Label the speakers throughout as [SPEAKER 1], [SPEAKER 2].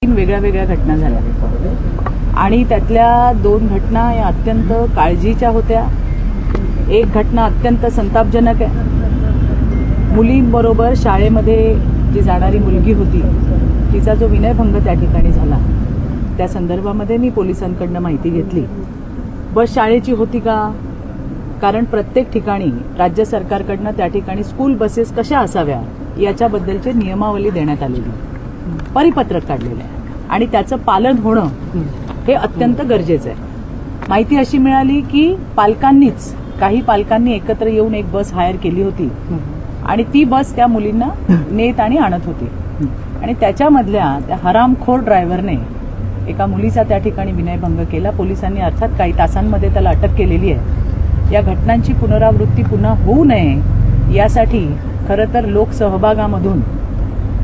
[SPEAKER 1] तीन वेगळ्या घटना झाल्या आणि त्यातल्या दोन घटना या अत्यंत काळजीच्या होत्या. एक घटना अत्यंत संतापजनक आहे. मुलींबरोबर शाळेमध्ये जी जाणारी मुलगी होती तिचा जो विनयभंग त्या ठिकाणी झाला, त्या संदर्भामध्ये मी पोलिसांकडनं माहिती घेतली. बस शाळेची होती का? कारण प्रत्येक ठिकाणी राज्य सरकारकडनं त्या ठिकाणी स्कूल बसेस कशा असाव्या याच्याबद्दलची नियमावली देण्यात आलेली, परिपत्रक काढलेलं आहे आणि त्याचं पालन होणं हे अत्यंत गरजेचं आहे. माहिती अशी मिळाली की काही पालकांनी एकत्र येऊन एक बस हायर केली होती आणि ती बस त्या मुलींना नेत आणि आणत होती आणि त्याच्यामधल्या त्या हरामखोर ड्रायव्हरने एका मुलीचा त्या ठिकाणी विनयभंग केला. पोलिसांनी अर्थात काही तासांमध्ये त्याला अटक केलेली आहे. या घटनांची पुनरावृत्ती पुन्हा होऊ नये यासाठी खरं तर लोकसहभागामधून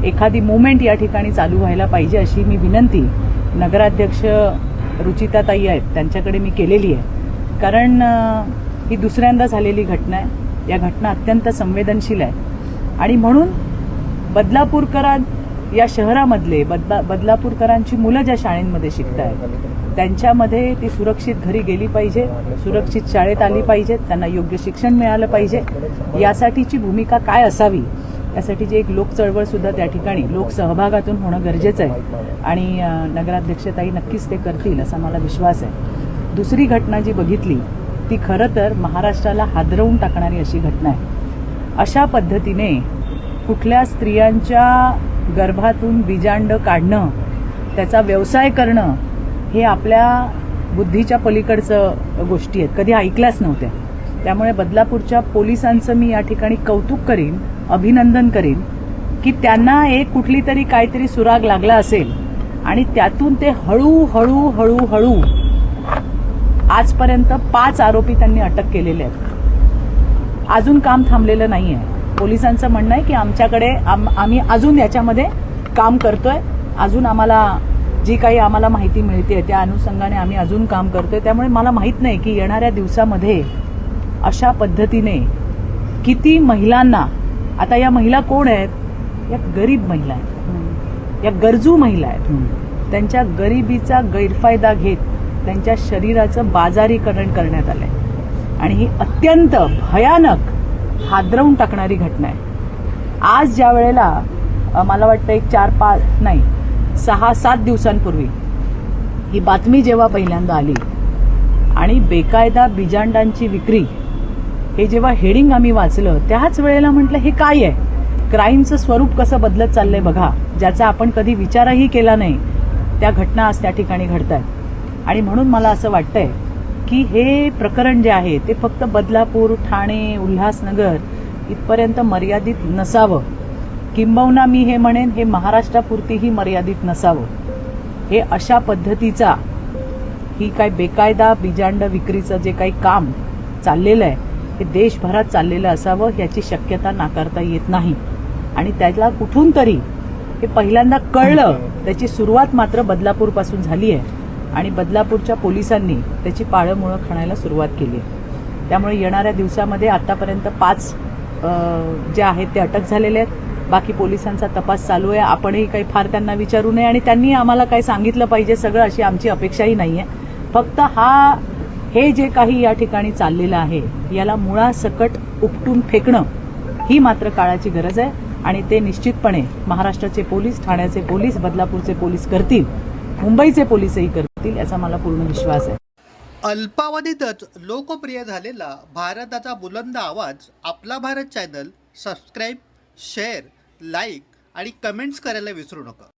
[SPEAKER 1] एखादी मुवमेंट या ठिकाणी चालू व्हायला पाहिजे अशी मी विनंती नगराध्यक्ष रुचिताताई आहेत त्यांच्याकडे मी केलेली आहे. कारण ही दुसऱ्यांदा झालेली घटना आहे. या घटना अत्यंत संवेदनशील आहे आणि म्हणून या शहरामधले बदलापूरकरांची मुलं ज्या शाळेमध्ये शिकत आहेत त्यांच्यामध्ये ती सुरक्षित घरी गेली पाहिजे, सुरक्षित शाळेत आली पाहिजेत, त्यांना योग्य शिक्षण मिळालं पाहिजे. यासाठीची भूमिका काय असावी यासाठीची एक लोक चळवळ सुद्धा त्या ठिकाणी लोकसहभागातून होणं गरजेचं आहे आणि नगराध्यक्षताई नक्कीच ते करतील असा मला विश्वास आहे. दुसरी घटना जी बघितली ती खरं तर महाराष्ट्राला हादरवून टाकणारी अशी घटना आहे. अशा पद्धतीने कुठल्या स्त्रियांच्या गर्भातून बीजांड काढणं, त्याचा व्यवसाय करणं हे आपल्या बुद्धीच्या पलीकडचं गोष्टी आहेत, कधी ऐकल्याच नव्हत्या. त्यामुळे बदलापूरच्या पोलिसांचं मी या ठिकाणी कौतुक करीन, अभिनंदन करीन की त्यांना एक कुठली तरी काहीतरी सुराग लागला असेल आणि त्यातून ते हळू आजपर्यंत 5 आरोपी त्यांनी अटक केलेले आहेत. अजून काम थांबलेलं नाही आहे. पोलिसांचं म्हणणं आहे की आम्ही अजून याच्यामध्ये काम करतोय, अजून आम्हाला जी काही आम्हाला माहिती मिळते त्या अनुषंगाने आम्ही अजून काम करतोय. त्यामुळे मला माहित नाही की येणाऱ्या दिवसामध्ये अशा पद्धतीने किती महिलांना, आता या महिला कोण आहेत? या गरीब महिला आहेत, या गरजू महिला आहेत. त्यांच्या गरिबीचा गैरफायदा घेत त्यांच्या शरीराचं बाजारीकरण करण्यात आलंय आणि ही अत्यंत भयानक हादरवून टाकणारी घटना आहे. आज ज्या वेळेला मला वाटतं एक 6-7 दिवसांपूर्वी ही बातमी जेव्हा पहिल्यांदा आली आणि बेकायदा बिजांडांची विक्री हे जेव्हा हेडिंग आम्ही वाचलं त्याच वेळेला म्हटलं हे काय आहे? क्राईमचं स्वरूप कसं बदलत चाललंय बघा, ज्याचा आपण कधी विचारही केला नाही त्या घटना आज त्या ठिकाणी घडतायत. आणि म्हणून मला असं वाटतंय की हे प्रकरण जे आहे ते फक्त बदलापूर, ठाणे, उल्हासनगर इथपर्यंत मर्यादित नसावं. किंबहुना मी हे म्हणेन हे महाराष्ट्रापुरतीही मर्यादित नसावं. हे अशा पद्धतीचा ही काय बेकायदा बिजांड विक्रीचं जे काही काम चाललेलं आहे हे देशभरात चाललेलं असावं याची शक्यता नाकारता येत नाही. आणि त्याला कुठून तरी हे पहिल्यांदा कळलं, त्याची सुरुवात मात्र बदलापूरपासून झाली आहे आणि बदलापूरच्या पोलिसांनी त्याची पाळंमुळं खणायला सुरुवात केली आहे. त्यामुळे येणाऱ्या दिवसामध्ये आतापर्यंत 5 जे आहेत ते अटक झालेले आहेत. बाकी पोलिसांचा तपास चालू आहे. आपणही काही फार त्यांना विचारू नये आणि त्यांनी आम्हाला काही सांगितलं पाहिजे सगळं अशी आमची अपेक्षाही नाहीये. फक्त हे जे काही या ठिकाणी चाललेलं आहे याला मुळासकट उपटून फेकणं ही मात्र काळाची गरज आहे आणि ते निश्चितपणे महाराष्ट्राचे पोलीस, ठाण्याचे पोलीस, बदलापूरचे पोलीस करतील, मुंबईचे पोलीसही करतील याचा मला पूर्ण विश्वास आहे.
[SPEAKER 2] अल्पावधीतच लोकप्रिय झालेला भारताचा बुलंद आवाज आपला Bharat channel subscribe, share, like आणि कमेंट्स करायला विसरू नका.